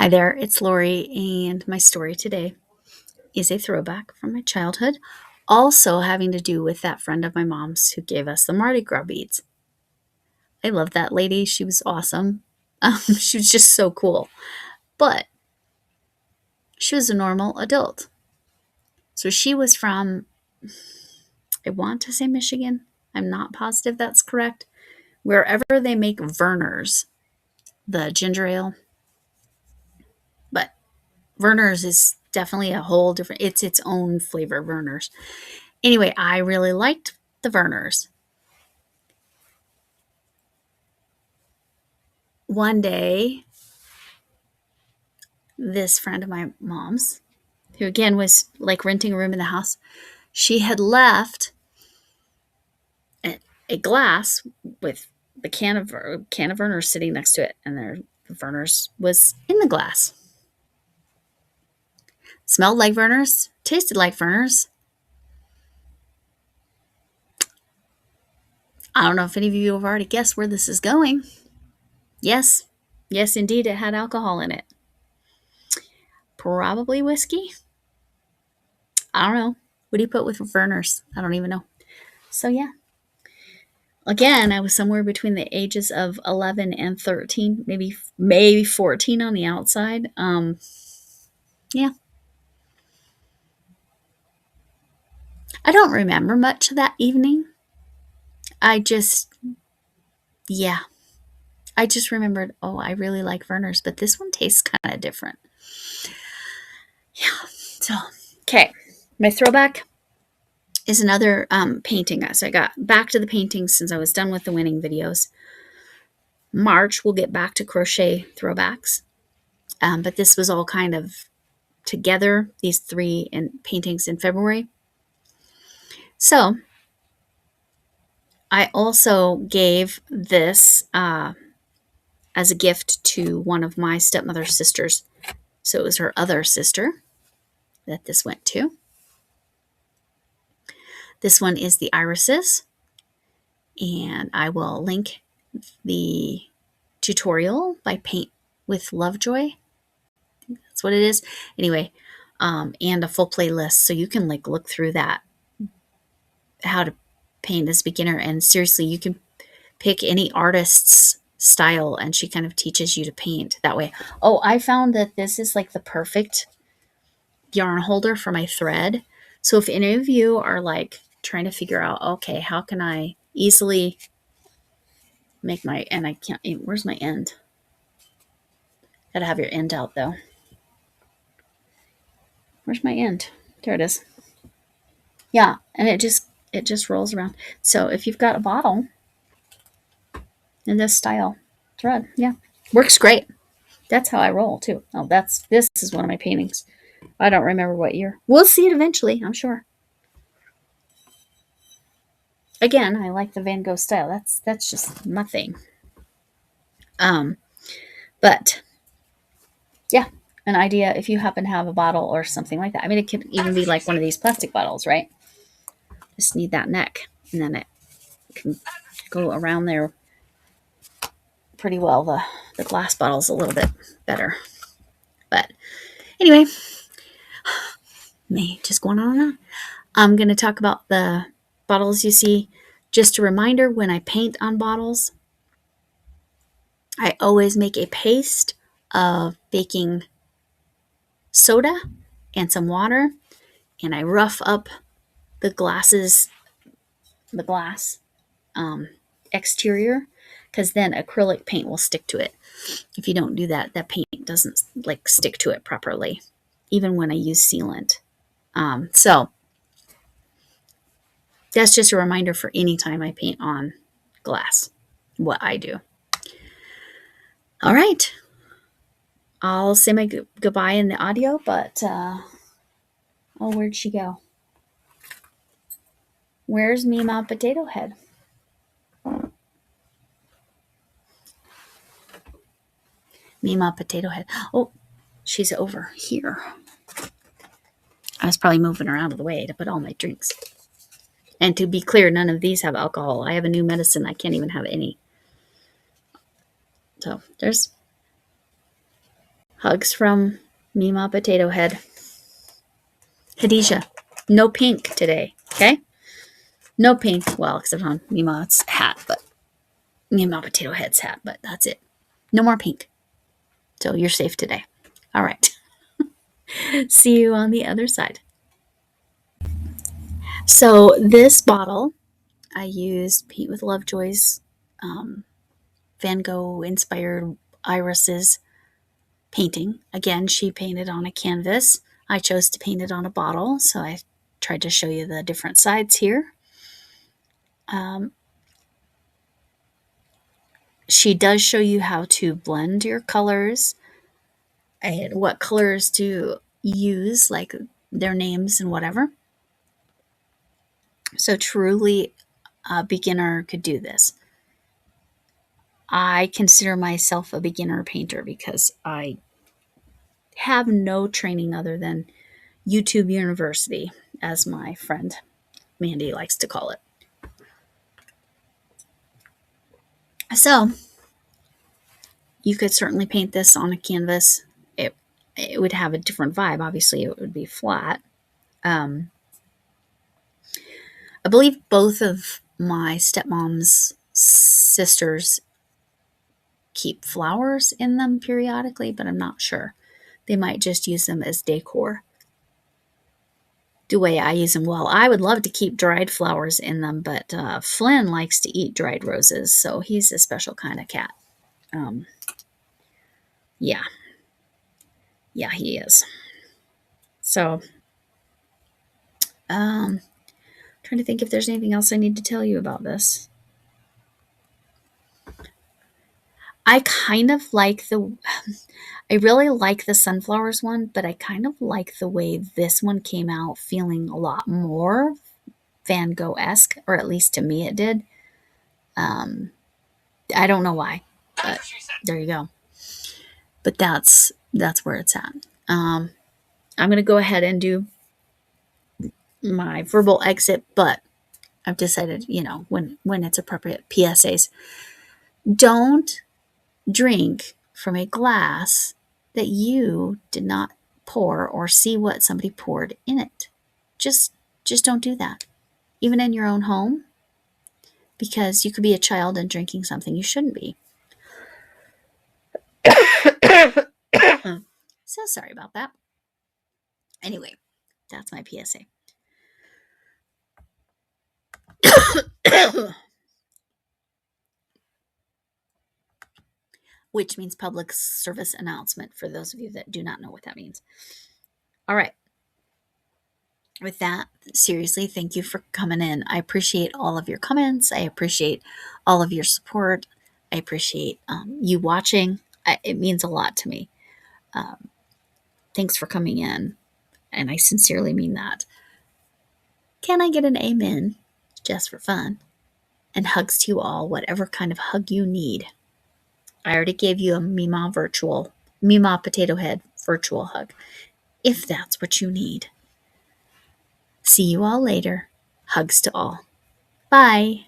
Hi there, it's Lori, and my story today is a throwback from my childhood, also having to do with that friend of my mom's who gave us the Mardi Gras beads. I love that lady, she was awesome. She was just so cool, but she was a normal adult. So she was from, I want to say Michigan. I'm not positive that's correct. Wherever they make Verner's, the ginger ale, but Verner's is definitely a whole different, it's its own flavor, Verner's. Anyway, I really liked the Verners. One day, this friend of my mom's, who again was like renting a room in the house, she had left a glass with the can of Verners sitting next to it, and the Verners was in the glass. Smelled like Verners, tasted like Verners. I don't know if any of you have already guessed where this is going. Yes, yes, indeed, it had alcohol in it. Probably whiskey. I don't know. What do you put with Verners? I don't even know. So, yeah. Again, I was somewhere between the ages of 11 and 13, maybe 14 on the outside. Yeah. I don't remember much of that evening. Yeah. I just remembered, oh, I really like Verner's, but this one tastes kind of different. Yeah. So, okay. My throwback is another painting. So I got back to the paintings since I was done with the winning videos. March, we'll get back to crochet throwbacks. But this was all kind of together, these three paintings in February. So I also gave this as a gift to one of my stepmother's sisters. So it was her other sister that this went to. This one is the irises, and I will link the tutorial by Paint with Lovejoy. That's what it is. Anyway, and a full playlist, so you can like look through that, how to paint as a beginner. And seriously, you can pick any artist's style, and she kind of teaches you to paint that way. Oh, I found that this is like the perfect yarn holder for my thread. So if any of you are like trying to figure out, okay, how can I easily make my, and I can't, where's my end? Gotta have your end out though. Where's my end? There it is. Yeah, and it just rolls around. So if you've got a bottle in this style thread, yeah, works great. That's how I roll too. Oh, this is one of my paintings. I don't remember what year. We'll see it eventually, I'm sure. Again, I like the Van Gogh style. That's just my thing. But yeah, an idea if you happen to have a bottle or something like that. I mean, it could even be like one of these plastic bottles, right? Just need that neck, and then it can go around there pretty well. The glass bottle's a little bit better. But anyway, me just going on and on. I'm going to talk about the bottles you see. Just a reminder, when I paint on bottles, I always make a paste of baking soda and some water, and I rough up the glass exterior, because then acrylic paint will stick to it. If you don't do that, that paint doesn't like stick to it properly, even when I use sealant. So that's just a reminder for any time I paint on glass, what I do. All right. I'll say my goodbye in the audio, but oh, where'd she go? Where's Mima Potato Head? Mima Potato Head. Oh, she's over here. I was probably moving her out of the way to put all my drinks. And to be clear, none of these have alcohol. I have a new medicine. I can't even have any. So there's Hugs from Mima Potato Head. Khadijah, no pink today, okay? No pink. Well, except on Mima's hat, but Mima Potato Head's hat, but that's it. No more pink. So you're safe today. All right. See you on the other side. So this bottle, I used Paint with Lovejoy's Van Gogh inspired irises painting. Again, she painted on a canvas. I chose to paint it on a bottle, so I tried to show you the different sides here. She does show you how to blend your colors and what colors to use, like their names and whatever. So truly a beginner could do this. I consider myself a beginner painter because I have no training other than YouTube University, as my friend Mandy likes to call it. So you could certainly paint this on a canvas. It would have a different vibe. Obviously, it would be flat. I believe both of my stepmom's sisters keep flowers in them periodically, but I'm not sure. They might just use them as decor. The way I use them, well, I would love to keep dried flowers in them, but Flynn likes to eat dried roses, so he's a special kind of cat. Yeah, he is. So, trying to think if there's anything else I need to tell you about this. I kind of like I really like the sunflowers one, but I kind of like the way this one came out feeling a lot more Van Gogh-esque, or at least to me it did. I don't know why, but there you go. But that's where it's at. I'm going to go ahead and do my verbal exit, but I've decided, when it's appropriate, PSAs. Don't drink from a glass that you did not pour or see what somebody poured in it. Just don't do that. Even in your own home, because you could be a child and drinking something you shouldn't be. So sorry about that. Anyway, that's my PSA. Which means public service announcement for those of you that do not know what that means. All right. With that, seriously, thank you for coming in. I appreciate all of your comments. I appreciate all of your support. I appreciate you watching. It means a lot to me. Thanks for coming in, and I sincerely mean that. Can I get an amen, just for fun? And hugs to you all, whatever kind of hug you need. I already gave you a Mima Potato Head virtual hug, if that's what you need. See you all later. Hugs to all. Bye.